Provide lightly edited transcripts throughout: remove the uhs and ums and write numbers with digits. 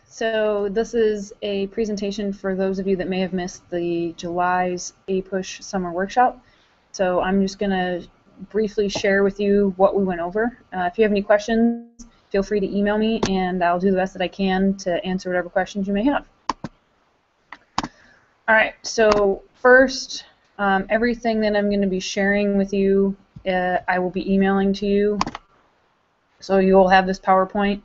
So this is a presentation for those of you that may have missed the July's APUSH summer workshop. So I'm just going to briefly share with you what we went over. If you have any questions, feel free to email me and I'll do the best that I can to answer whatever questions you may have. Alright, so first, everything that I'm going to be sharing with you, I will be emailing to you. So you'll have this PowerPoint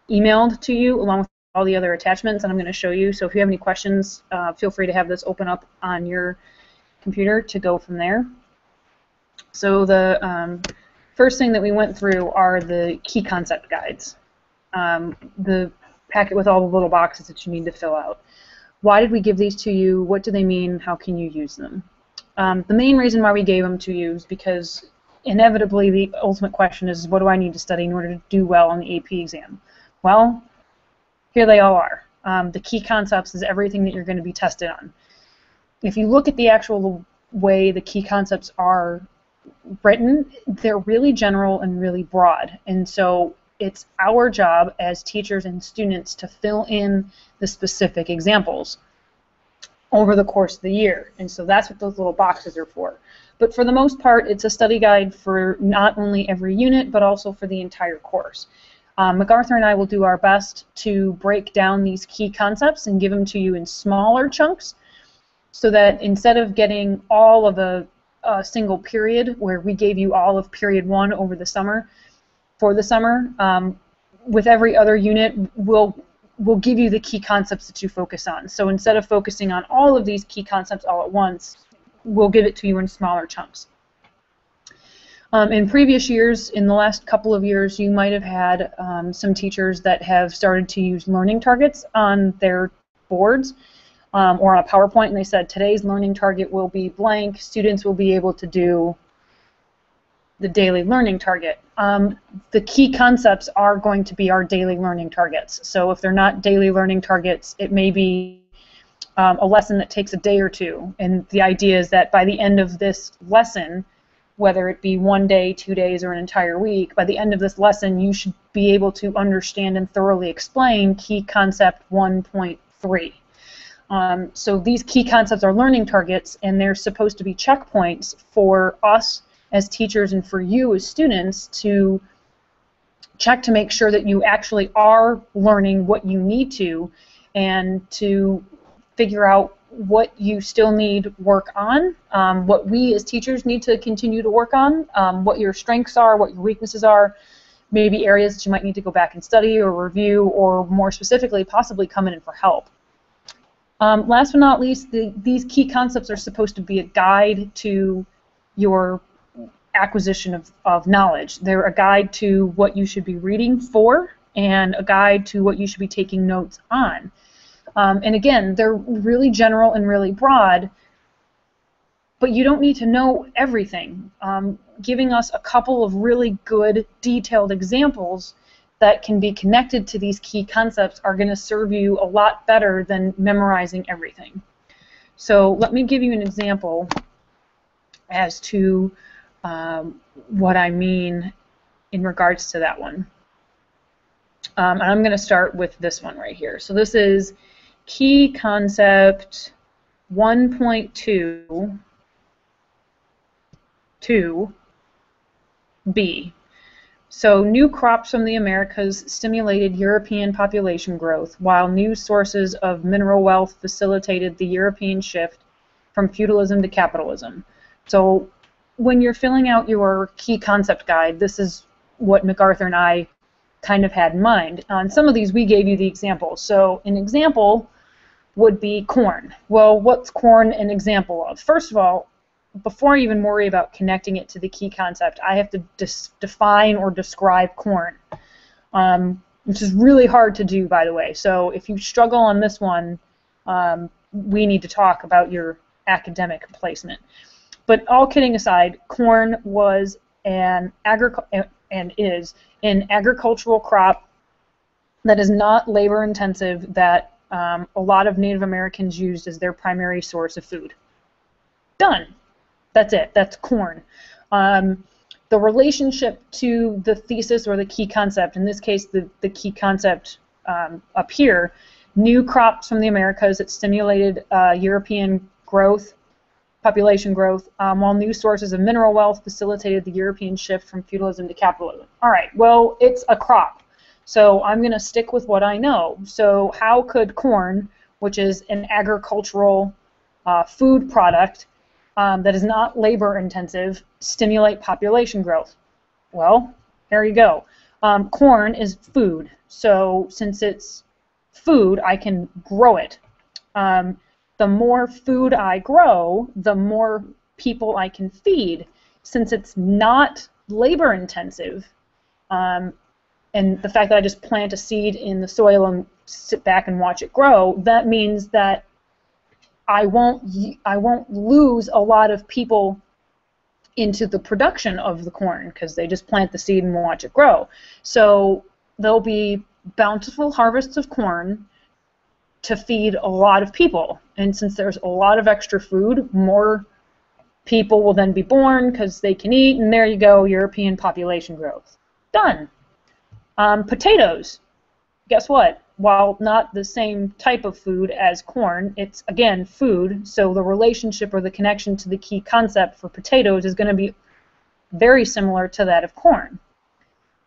emailed to you along with all the other attachments, and I'm going to show you. So if you have any questions, feel free to have this open up on your computer to go from there. So the first thing that we went through are the key concept guides, the packet with all the little boxes that you need to fill out. Why did we give these to you? What do they mean? How can you use them? The main reason why we gave them to you is because inevitably the ultimate question is, what do I need to study in order to do well on the AP exam? Well, here they all are. The key concepts is everything that you're going to be tested on. If you look at the actual way the key concepts are written, they're really general and really broad. And so it's our job as teachers and students to fill in the specific examples over the course of the year. And so that's what those little boxes are for. But for the most part, it's a study guide for not only every unit, but also for the entire course. MacArthur and I will do our best to break down these key concepts and give them to you in smaller chunks so that instead of getting all of a single period where we gave you all of period 1 over the summer, for the summer, with every other unit, we'll give you the key concepts that you focus on. So instead of focusing on all of these key concepts all at once, we'll give it to you in smaller chunks. In previous years, in the last couple of years, you might have had some teachers that have started to use learning targets on their boards or on a PowerPoint, and they said today's learning target will be blank. Students will be able to do the daily learning target. The key concepts are going to be our daily learning targets. So if they're not daily learning targets, it may be a lesson that takes a day or two. And the idea is that by the end of this lesson, whether it be 1 day, 2 days, or an entire week, by the end of this lesson, you should be able to understand and thoroughly explain key concept 1.3. So these key concepts are learning targets, and they're supposed to be checkpoints for us as teachers and for you as students to check to make sure that you actually are learning what you need to and to figure out what you still need work on, what we as teachers need to continue to work on, what your strengths are, what your weaknesses are, maybe areas that you might need to go back and study or review, or more specifically, possibly come in for help. Last but not least, these key concepts are supposed to be a guide to your acquisition of knowledge. They're a guide to what you should be reading for and a guide to what you should be taking notes on. And again, they're really general and really broad, but you don't need to know everything. Giving us a couple of really good, detailed examples that can be connected to these key concepts are going to serve you a lot better than memorizing everything. So let me give you an example as to what I mean in regards to that one. And I'm going to start with this one right here. So this is key concept 1.2 B. So new crops from the Americas stimulated European population growth, while new sources of mineral wealth facilitated the European shift from feudalism to capitalism. So when you're filling out your key concept guide, this is what MacArthur and I kind of had in mind. On some of these, we gave you the examples. So an example would be corn. Well, what's corn an example of? First of all, before I even worry about connecting it to the key concept, I have to define or describe corn, which is really hard to do, by the way. So if you struggle on this one, we need to talk about your academic placement. But all kidding aside, corn was and is an agricultural crop that is not labor intensive, that a lot of Native Americans used as their primary source of food. Done. That's it. That's corn. The relationship to the thesis or the key concept, in this case the key concept up here, new crops from the Americas that stimulated European growth, population growth, while new sources of mineral wealth facilitated the European shift from feudalism to capitalism. All right, well, it's a crop, so I'm going to stick with what I know. So how could corn, which is an agricultural food product that is not labor intensive, stimulate population growth? Well, there you go. Corn is food, so since it's food, I can grow it. The more food I grow, the more people I can feed. Since it's not labor intensive, and the fact that I just plant a seed in the soil and sit back and watch it grow, that means that I won't lose a lot of people into the production of the corn because they just plant the seed and watch it grow. So there'll be bountiful harvests of corn to feed a lot of people. And since there's a lot of extra food, more people will then be born because they can eat, and there you go, European population growth. Done. Potatoes. Guess what? While not the same type of food as corn, it's, again, food, so the relationship or the connection to the key concept for potatoes is going to be very similar to that of corn.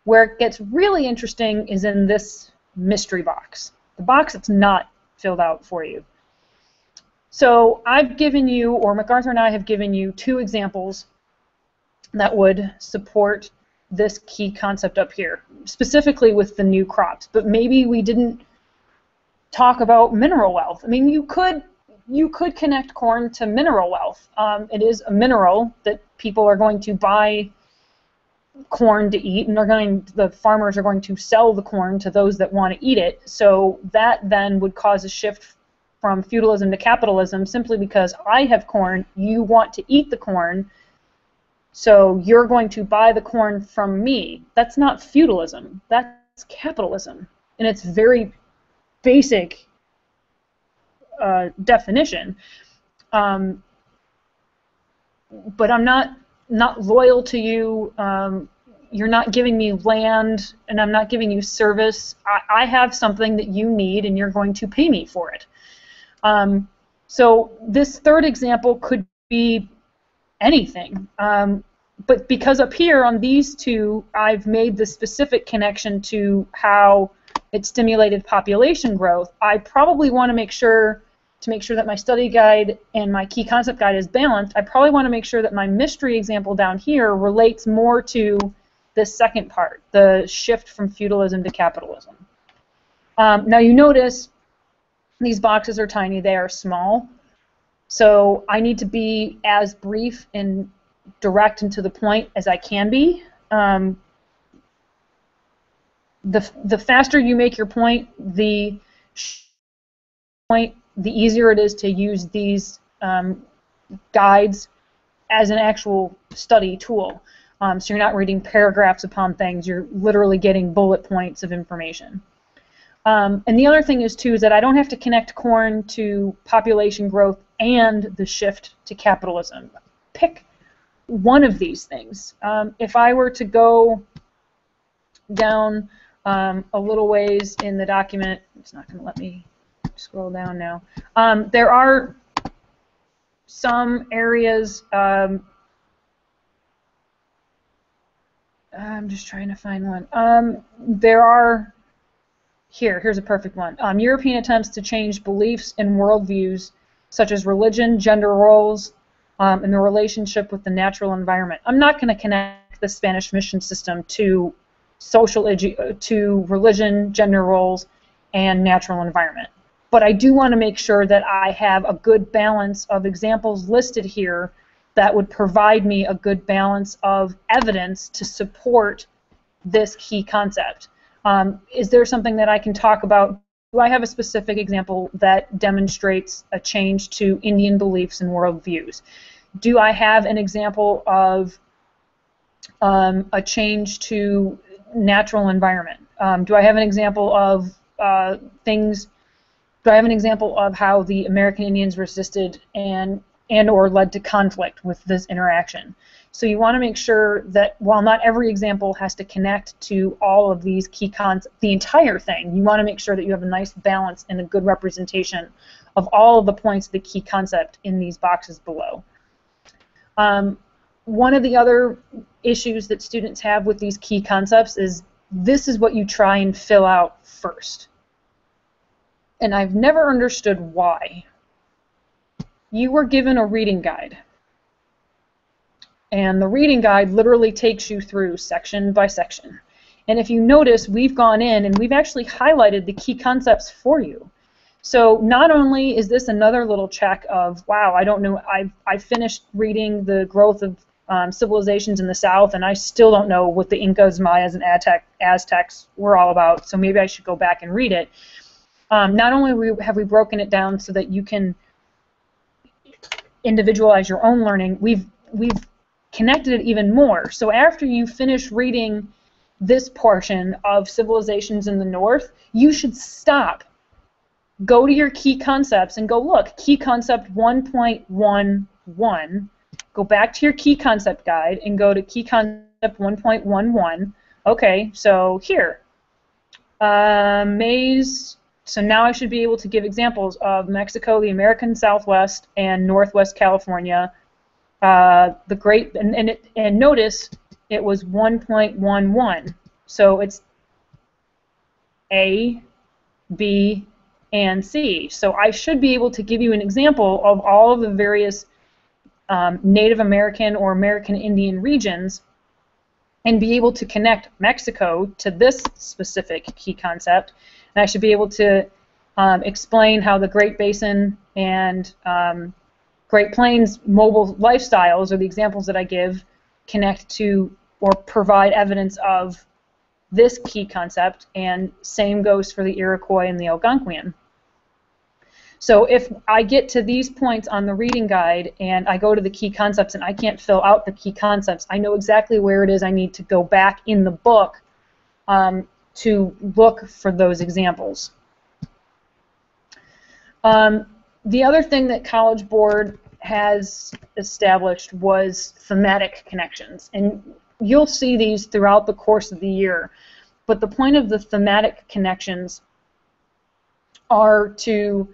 Where it gets really interesting is in this mystery box, the box that's not filled out for you. So I've given you, or MacArthur and I have given you, 2 examples that would support this key concept up here, specifically with the new crops. But maybe we didn't talk about mineral wealth. I mean, you could connect corn to mineral wealth. It is a mineral that people are going to buy corn to eat, and the farmers are going to sell the corn to those that want to eat it. So that then would cause a shift from feudalism to capitalism, simply because I have corn, you want to eat the corn, so you're going to buy the corn from me. That's not feudalism, that's capitalism, and it's very basic definition. But I'm not loyal to you. You're not giving me land, and I'm not giving you service. I have something that you need, and you're going to pay me for it. So this third example could be anything. But because up here on these 2, I've made the specific connection to how it stimulated population growth, I probably want to make sure that my study guide and my key concept guide is balanced. I probably want to make sure that my mystery example down here relates more to this second part, the shift from feudalism to capitalism. Now you notice these boxes are tiny, they are small, so I need to be as brief and direct and to the point as I can be. The faster you make your point, the easier it is to use these guides as an actual study tool. So you're not reading paragraphs upon things, you're literally getting bullet points of information. And the other thing is, too, is that I don't have to connect corn to population growth and the shift to capitalism. Pick one of these things. If I were to go down a little ways in the document, it's not going to let me scroll down now. There are some areas, I'm just trying to find one. There are, here's a perfect one. European attempts to change beliefs and worldviews, such as religion, gender roles, and the relationship with the natural environment. I'm not going to connect the Spanish mission system to to religion, gender roles, and natural environment. But I do want to make sure that I have a good balance of examples listed here that would provide me a good balance of evidence to support this key concept. Is there something that I can talk about? Do I have a specific example that demonstrates a change to Indian beliefs and worldviews? Do I have an example of a change to natural environment? Do I have an example of do I have an example of how the American Indians resisted and and or led to conflict with this interaction. So you want to make sure that while not every example has to connect to all of these key concepts, the entire thing, you want to make sure that you have a nice balance and a good representation of all of the points of the key concept in these boxes below. One of the other issues that students have with these key concepts is this is what you try and fill out first. And I've never understood why. You were given a reading guide. And the reading guide literally takes you through section by section. And if you notice, we've gone in and we've actually highlighted the key concepts for you. So not only is this another little check of, wow, I don't know, I finished reading the growth of civilizations in the South, and I still don't know what the Incas, Mayas, and Aztecs were all about, so maybe I should go back and read it. Not only have we broken it down so that you can individualize your own learning, we've connected it even more. So after you finish reading this portion of civilizations in the North, you should stop. Go to your key concepts and go look, key concept 1.11. Go back to your key concept guide and go to key concept 1.11. Okay, so here, maize. So now I should be able to give examples of Mexico, the American Southwest, and Northwest California. The great and notice it was 1.11. So it's A, B, and C. So I should be able to give you an example of all of the various Native American or American Indian regions and be able to connect Mexico to this specific key concept. And I should be able to explain how the Great Basin and Great Plains mobile lifestyles, or the examples that I give, connect to or provide evidence of this key concept, and same goes for the Iroquois and the Algonquian. So if I get to these points on the reading guide and I go to the key concepts and I can't fill out the key concepts, I know exactly where it is I need to go back in the book to look for those examples. The other thing that College Board has established was thematic connections, and you'll see these throughout the course of the year. But the point of the thematic connections are to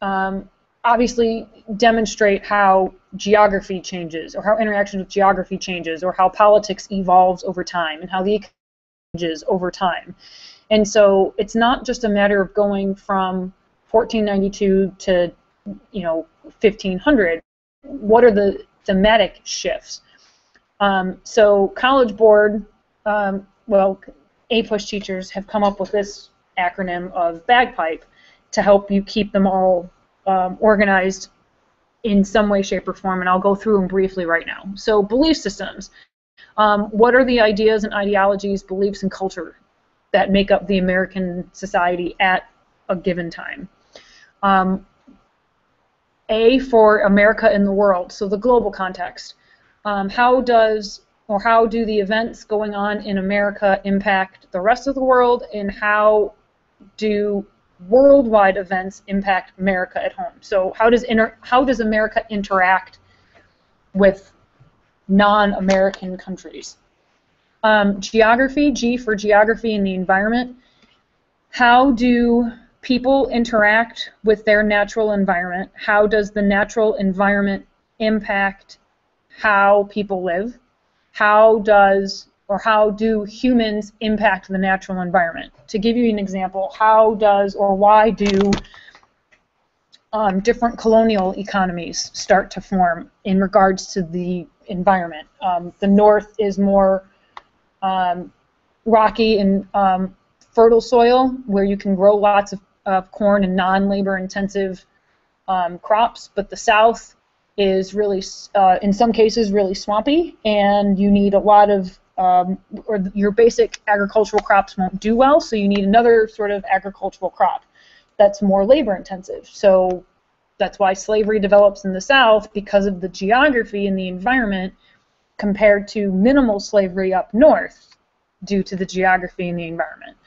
obviously demonstrate how geography changes, or how interaction with geography changes, or how politics evolves over time, and how the economy changes over time. And so it's not just a matter of going from 1492 to 1500. What are the thematic shifts? So College Board, well, APUSH teachers have come up with this acronym of BAGPIPE to help you keep them all organized in some way, shape, or form, and I'll go through them briefly right now. So belief systems. What are the ideas and ideologies, beliefs, and culture that make up the American society at a given time? A for America and the world, so the global context. How do the events going on in America impact the rest of the world, and how do worldwide events impact America at home? So how does America interact with non-American countries? Geography, G for geography and the environment. How do people interact with their natural environment? How does the natural environment impact how people live? How do humans impact the natural environment? To give you an example, how does or why do different colonial economies start to form in regards to the environment? The North is more rocky and fertile soil where you can grow lots of corn and non-labor intensive crops, but the South is really, in some cases, really swampy, and you need a lot of, or your basic agricultural crops won't do well, so you need another sort of agricultural crop that's more labor intensive. So that's why slavery develops in the South, because of the geography and the environment, compared to minimal slavery up north due to the geography and the environment.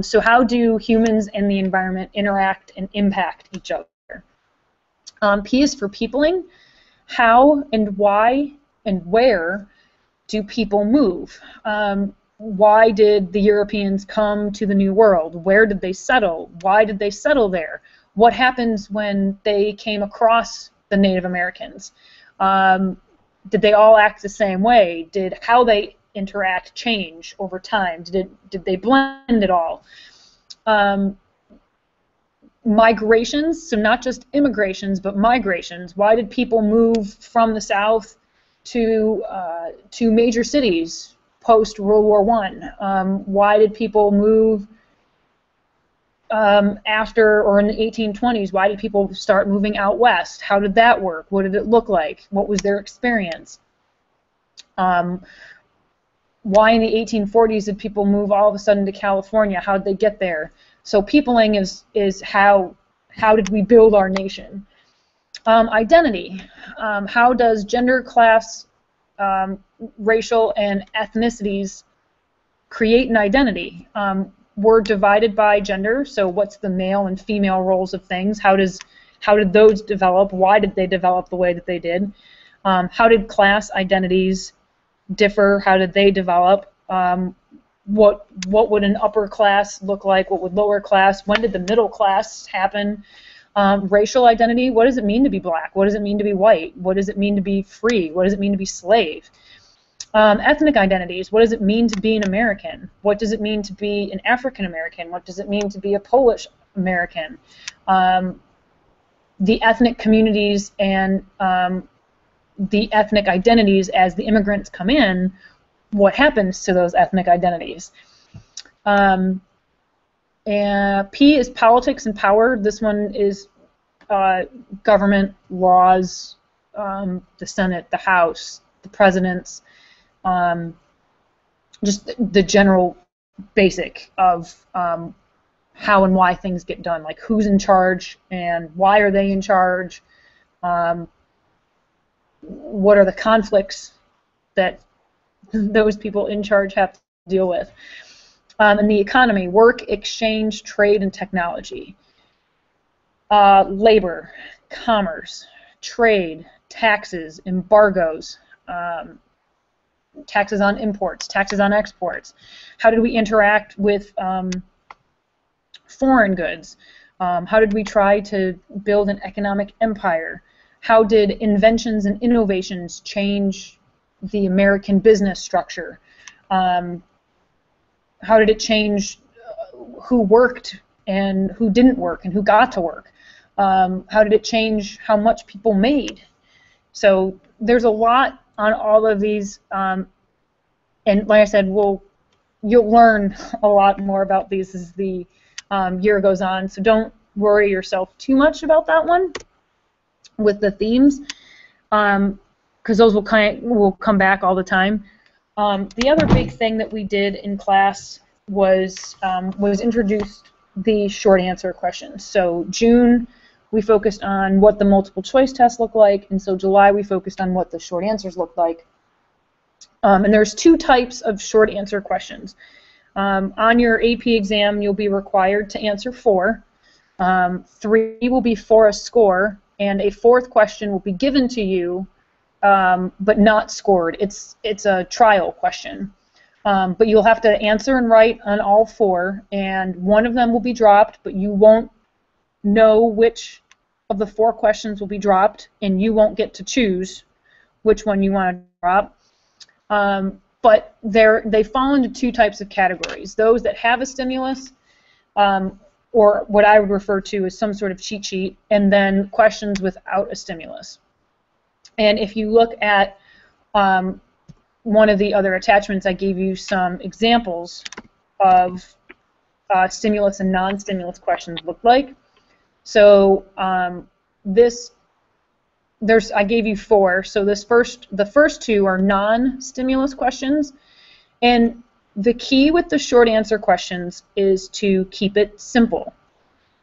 So how do humans and the environment interact and impact each other? P is for peopling. How and why and where do people move? Why did the Europeans come to the New World? Where did they settle? Why did they settle there? What happens when they came across the Native Americans? Did they all act the same way? Did how they interact change over time? Did they blend at all? Migrations, so not just immigrations, but migrations. Why did people move from the South to major cities post World War I? Why did people move after or in the 1820s? Why did people start moving out west? How did that work? What did it look like? What was their experience? Why in the 1840s did people move all of a sudden to California? How did they get there? So peopling is how did we build our nation? Identity. How does gender, class, racial, and ethnicities create an identity? We're divided by gender, so what's the male and female roles of things? How did those develop? Why did they develop the way that they did? How did class identities differ? How did they develop? What would an upper class look like? What would lower class? When did the middle class happen? Racial identity, what does it mean to be black? What does it mean to be white? What does it mean to be free? What does it mean to be slave? Ethnic identities, what does it mean to be an American? What does it mean to be an African American? What does it mean to be a Polish American? The ethnic communities and the ethnic identities as the immigrants come in, what happens to those ethnic identities? And P is politics and power. This one is government, laws, the Senate, the House, the presidents, just the general basic of how and why things get done, like who's in charge and why are they in charge, what are the conflicts that those people in charge have to deal with. And the economy, work, exchange, trade, and technology. Labor, commerce, trade, taxes, embargoes, taxes on imports, taxes on exports. How did we interact with foreign goods? How did we try to build an economic empire? How did inventions and innovations change the American business structure? How did it change who worked and who didn't work and who got to work? How did it change how much people made? So there's a lot on all of these, and like I said, you'll learn a lot more about these as the year goes on, so don't worry yourself too much about that one with the themes, because those will come back all the time. The other big thing that we did in class was introduced the short answer questions. So June we focused on what the multiple choice tests look like, and so July we focused on what the short answers look like. And there's two types of short answer questions. On your AP exam you'll be required to answer 4. 3 will be for a score, and a 4th question will be given to you but not scored. It's a trial question. But you'll have to answer and write on all 4, and one of them will be dropped, but you won't know which of the 4 questions will be dropped, and you won't get to choose which one you want to drop. But they fall into 2 types of categories. Those that have a stimulus, or what I would refer to as some sort of cheat sheet, and then questions without a stimulus. And if you look at one of the other attachments, I gave you some examples of stimulus and non-stimulus questions look like. So I gave you 4. So the first 2 are non-stimulus questions, and the key with the short answer questions is to keep it simple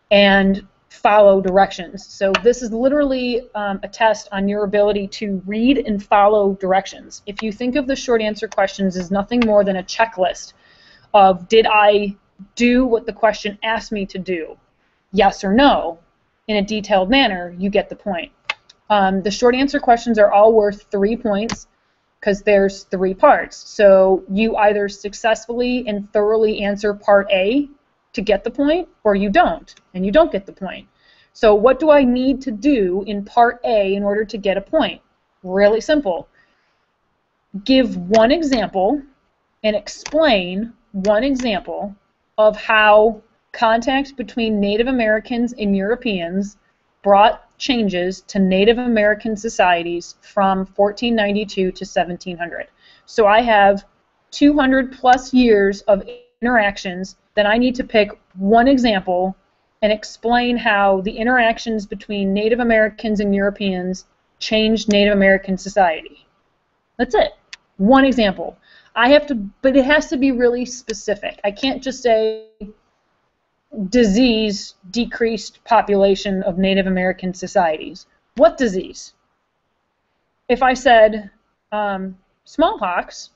and follow directions. So this is literally a test on your ability to read and follow directions. If you think of the short answer questions as nothing more than a checklist of did I do what the question asked me to do, yes or no, in a detailed manner, you get the point. The short answer questions are all worth 3 points because there's 3 parts. So you either successfully and thoroughly answer part A to get the point, or you don't, and you don't get the point. So what do I need to do in part A in order to get a point? Really simple. Give one example and explain one example of how contact between Native Americans and Europeans brought changes to Native American societies from 1492 to 1700. So I have 200 plus years of interactions, then I need to pick one example and explain how the interactions between Native Americans and Europeans changed Native American society. That's it. One example. But it has to be really specific. I can't just say disease decreased population of Native American societies. What disease? If I said smallpox,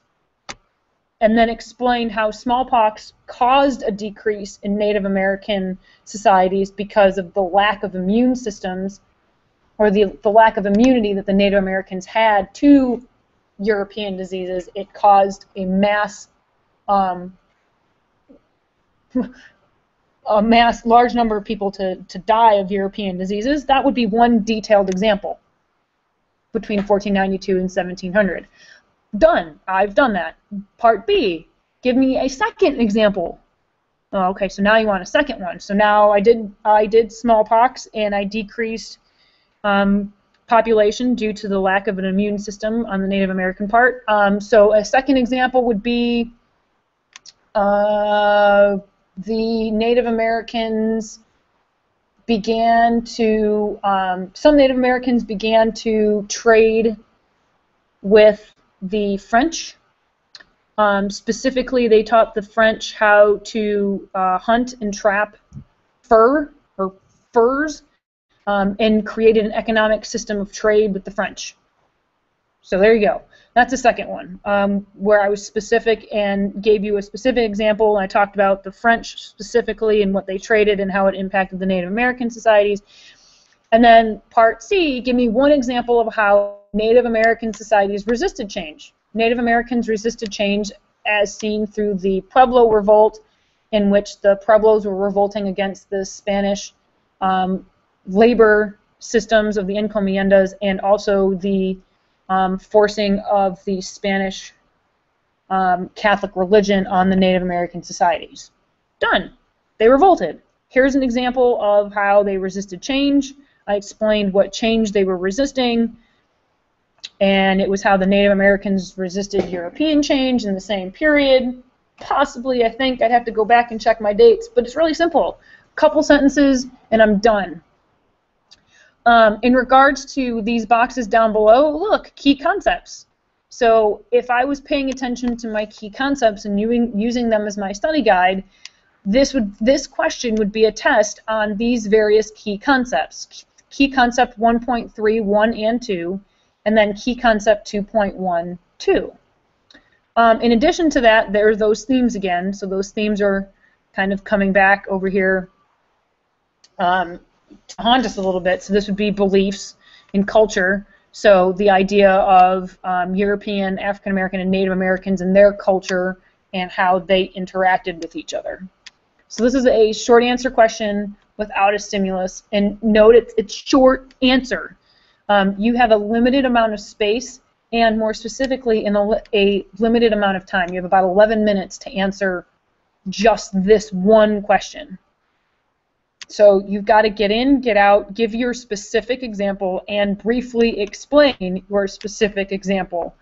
and then explained how smallpox caused a decrease in Native American societies because of the lack of immune systems, or the lack of immunity that the Native Americans had to European diseases, it caused a large number of people to die of European diseases. That would be one detailed example between 1492 and 1700. Done. I've done that. Part B, give me a second example. Oh, okay, so now you want a second one. So now I did smallpox, and I decreased population due to the lack of an immune system on the Native American part. So a second example would be the Native Americans began to, some Native Americans began to trade with the French. Specifically, they taught the French how to hunt and trap furs, and created an economic system of trade with the French. So there you go. That's the second one, where I was specific and gave you a specific example, and I talked about the French specifically and what they traded and how it impacted the Native American societies. And then part C, give me one example of how Native American societies resisted change. Native Americans resisted change as seen through the Pueblo Revolt, in which the Pueblos were revolting against the Spanish labor systems of the encomiendas, and also the forcing of the Spanish Catholic religion on the Native American societies. Done. They revolted. Here's an example of how they resisted change. I explained what change they were resisting, and it was how the Native Americans resisted European change in the same period. Possibly, I think I'd have to go back and check my dates, but it's really simple. Couple sentences, and I'm done. In regards to these boxes down below, look, key concepts. So if I was paying attention to my key concepts and using them as my study guide, this question would be a test on these various key concepts. Key concept 1.3, 1 and 2, and then key concept 2.1, 2. In addition to that, there are those themes again. So those themes are kind of coming back over here to haunt us a little bit. So this would be beliefs and culture. So the idea of European, African American, and Native Americans and their culture and how they interacted with each other. So this is a short answer question without a stimulus. And note it's short answer. You have a limited amount of space, and more specifically in a limited amount of time. You have about 11 minutes to answer just this one question. So you've got to get in, get out, give your specific example, and briefly explain your specific example,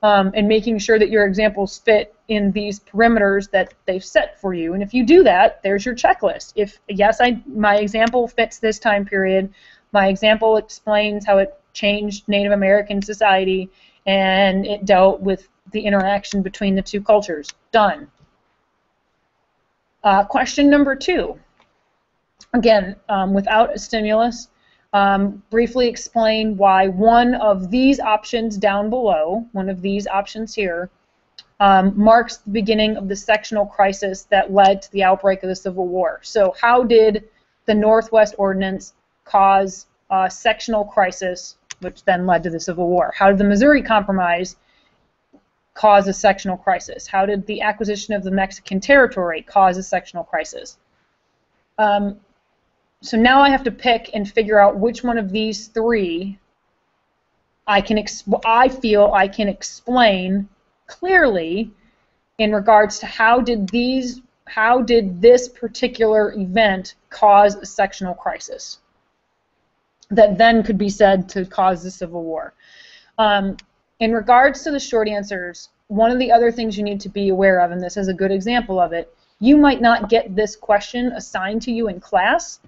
and making sure that your examples fit in these perimeters that they've set for you. And if you do that, there's your checklist. If, yes, my example fits this time period, my example explains how it changed Native American society, and it dealt with the interaction between the two cultures. Done. Question number 2. Again, without a stimulus, briefly explain why one of these options down below, one of these options here, marks the beginning of the sectional crisis that led to the outbreak of the Civil War. So how did the Northwest Ordinance cause a sectional crisis which then led to the Civil War? How did the Missouri Compromise cause a sectional crisis? How did the acquisition of the Mexican territory cause a sectional crisis? So now I have to pick and figure out which one of these three I feel I can explain clearly in regards to how did this particular event cause a sectional crisis that then could be said to cause the Civil War. In regards to the short answers, one of the other things you need to be aware of, and this is a good example of it, you might not get this question assigned to you in class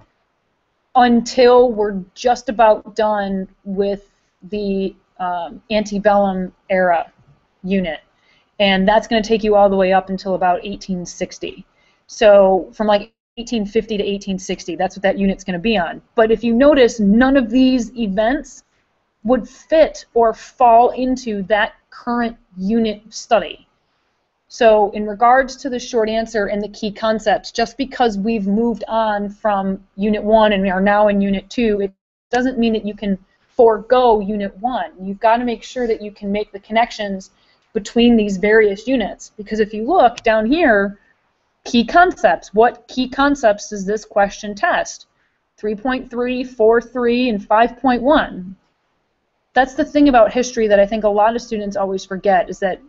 until we're just about done with the antebellum era unit. And that's going to take you all the way up until about 1860. So from like 1850 to 1860, that's what that unit's going to be on. But if you notice, none of these events would fit or fall into that current unit study. So in regards to the short answer and the key concepts, just because we've moved on from Unit 1 and we are now in Unit 2, it doesn't mean that you can forego Unit 1. You've got to make sure that you can make the connections between these various units. Because if you look down here, key concepts, what key concepts does this question test? 3.3, 4.3, and 5.1. That's the thing about history that I think a lot of students always forget, is that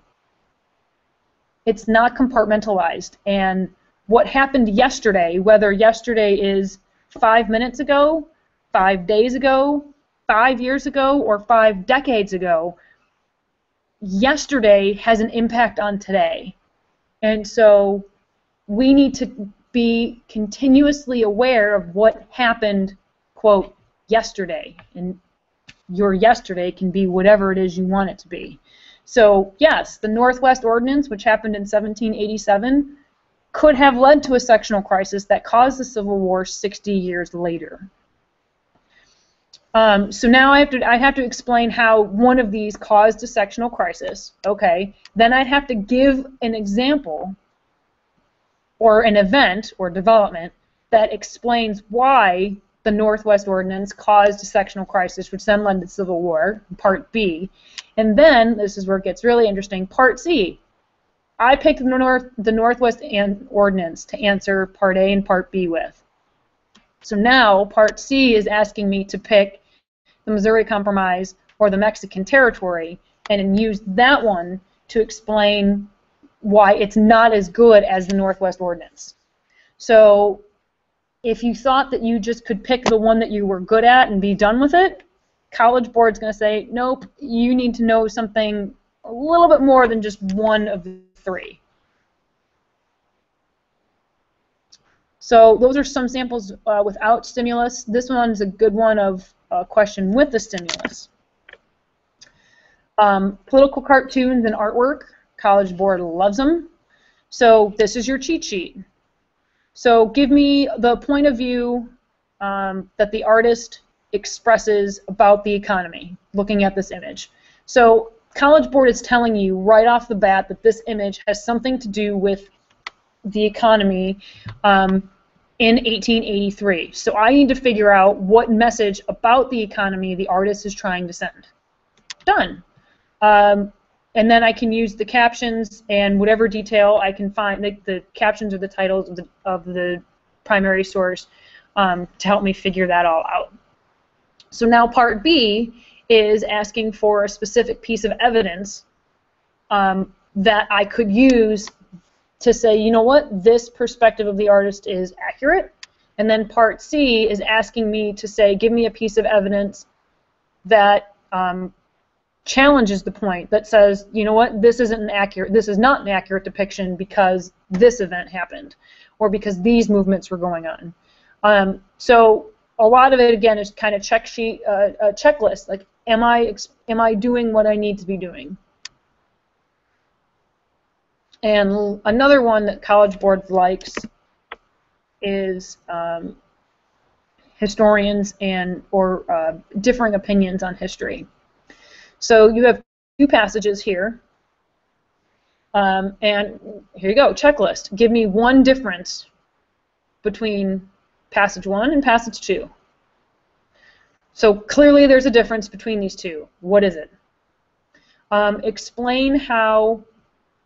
it's not compartmentalized. And what happened yesterday, whether yesterday is 5 minutes ago, 5 days ago, 5 years ago, or 5 decades ago, yesterday has an impact on today. And so we need to be continuously aware of what happened, quote, yesterday. And your yesterday can be whatever it is you want it to be. So yes, the Northwest Ordinance, which happened in 1787, could have led to a sectional crisis that caused the Civil War 60 years later. So now I have to explain how one of these caused a sectional crisis. Okay, then I'd have to give an example or an event or development that explains why the Northwest Ordinance caused a sectional crisis, which then led to Civil War, Part B. And then, this is where it gets really interesting, Part C. I picked the Northwest Ordinance to answer Part A and Part B with. So now, Part C is asking me to pick the Missouri Compromise or the Mexican Territory and use that one to explain why it's not as good as the Northwest Ordinance. So if you thought that you just could pick the one that you were good at and be done with it, College Board's going to say, nope, you need to know something a little bit more than just one of the three. So those are some samples without stimulus. This one's a good one of a question with the stimulus. Political cartoons and artwork, College Board loves them. So this is your cheat sheet. So give me the point of view that the artist expresses about the economy, looking at this image. So College Board is telling you right off the bat that this image has something to do with the economy in 1883. So I need to figure out what message about the economy the artist is trying to send. Done. And then I can use the captions and whatever detail I can find. The captions are the titles of the primary source to help me figure that all out. So now Part B is asking for a specific piece of evidence that I could use to say, you know what, this perspective of the artist is accurate. And then Part C is asking me to say, give me a piece of evidence that challenges the point, that says, you know what, this is not an accurate depiction because this event happened, or because these movements were going on. So a lot of it again is kind of a checklist. Like, am I doing what I need to be doing? And another one that College Board likes is historians or differing opinions on history. So you have two passages here, and here you go, checklist. Give me one difference between passage 1 and passage 2. So clearly there's a difference between these two. What is it? Explain how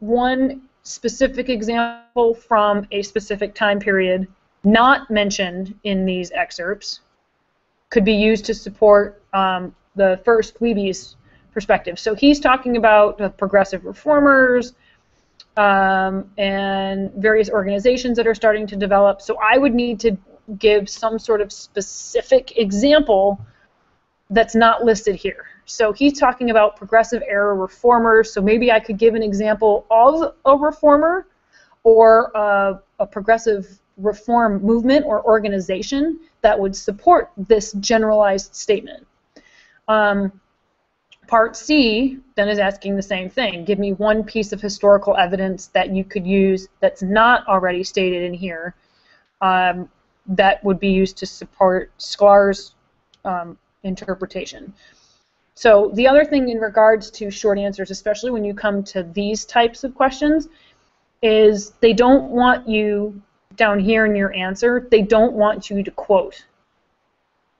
one specific example from a specific time period not mentioned in these excerpts could be used to support the first Dweeby's perspective. So he's talking about the progressive reformers and various organizations that are starting to develop. So I would need to give some sort of specific example that's not listed here. So he's talking about progressive era reformers, so maybe I could give an example of a reformer or a progressive reform movement or organization that would support this generalized statement. Part C then is asking the same thing. Give me one piece of historical evidence that you could use that's not already stated in here that would be used to support Sklar's interpretation. So the other thing in regards to short answers, especially when you come to these types of questions, is they don't want you down here in your answer, they don't want you to quote.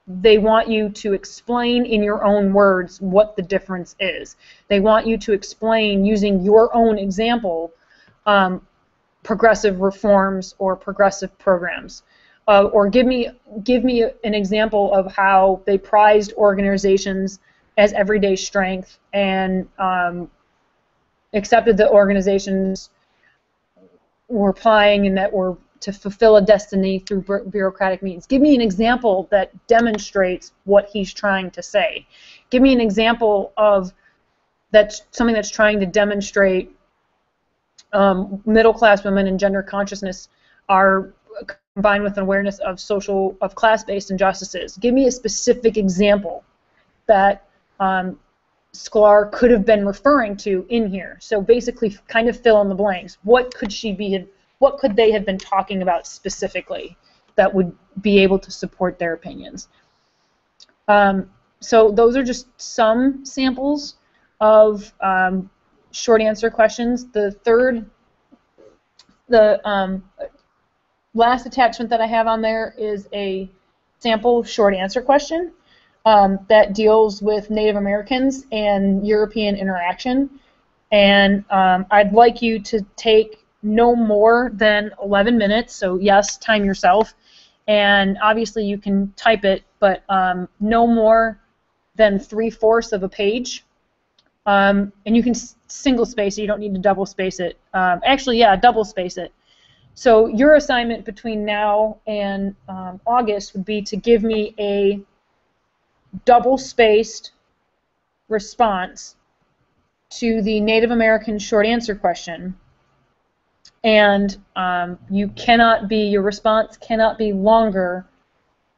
They want you to explain in your own words what the difference is. They want you to explain using your own example progressive reforms or progressive programs. Or give me an example of how they prized organizations as everyday strength and accepted that organizations were applying and that were to fulfill a destiny through bureaucratic means. Give me an example that demonstrates what he's trying to say. Give me an example of something that's trying to demonstrate middle-class women and gender consciousness are combined with an awareness of class-based injustices. Give me a specific example that Sklar could have been referring to in here. So basically, kind of fill in the blanks. What could they have been talking about specifically that would be able to support their opinions? So those are just some samples of short answer questions. The last attachment that I have on there is a sample short answer question that deals with Native Americans and European interaction. And I'd like you to take no more than 11 minutes, so yes, time yourself. And obviously you can type it, but no more than 3/4 of a page. And you can single space it, you don't need to double space it. Actually, yeah, double space it. So your assignment between now and August would be to give me a double-spaced response to the Native American short answer question. And your response cannot be longer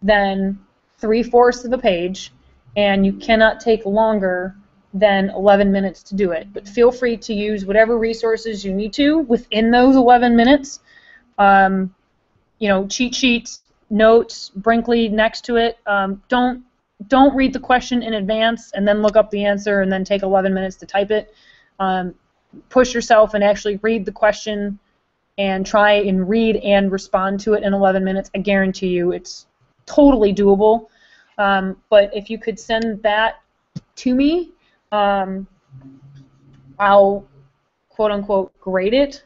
than 3/4 of a page, and you cannot take longer than 11 minutes to do it. But feel free to use whatever resources you need to within those 11 minutes. Cheat sheets, notes, Brinkley next to it. Don't read the question in advance and then look up the answer and then take 11 minutes to type it. Push yourself and actually read the question and try and read and respond to it in 11 minutes. I guarantee you it's totally doable. But if you could send that to me, I'll quote-unquote grade it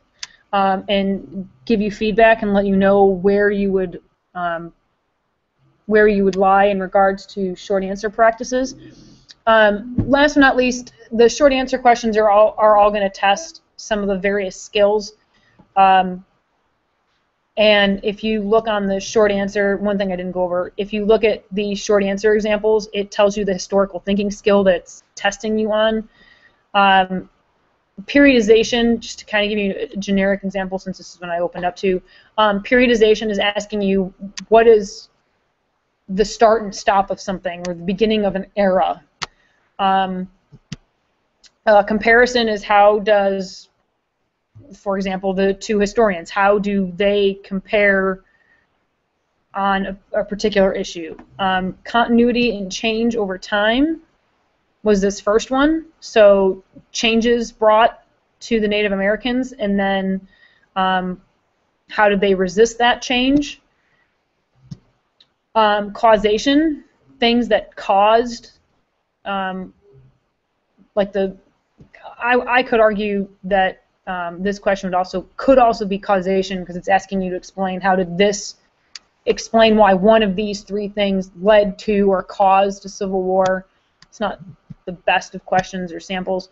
and give you feedback and let you know where you would lie in regards to short answer practices. Last but not least, the short answer questions are all going to test some of the various skills. And if you look on the short answer, one thing I didn't go over, if you look at the short answer examples, it tells you the historical thinking skill that's testing you on. Periodization, just to kind of give you a generic example since this is when I opened up to, periodization is asking you what is the start and stop of something or the beginning of an era. Comparison is how does, for example, the two historians, how do they compare on a particular issue? Continuity and change over time was this first one. So changes brought to the Native Americans, and then how did they resist that change? Causation, things that caused, like I could argue that this question could also be causation, because it's asking you to explain how did this explain why one of these three things led to or caused a civil war. It's not the best of questions or samples.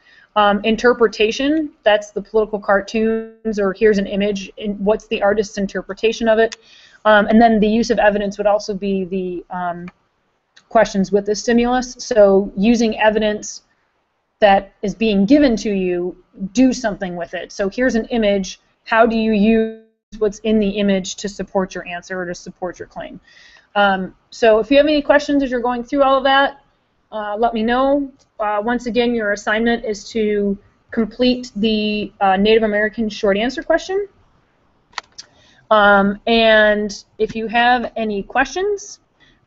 Interpretation, that's the political cartoons, or here's an image, and what's the artist's interpretation of it. And then the use of evidence would also be the questions with the stimulus. So using evidence that is being given to you, do something with it. So here's an image, how do you use what's in the image to support your answer or to support your claim? So if you have any questions as you're going through all of that, let me know. Once again, your assignment is to complete the Native American short answer question. And if you have any questions,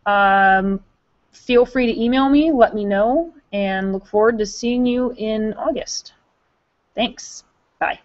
feel free to email me, let me know, and look forward to seeing you in August. Thanks. Bye.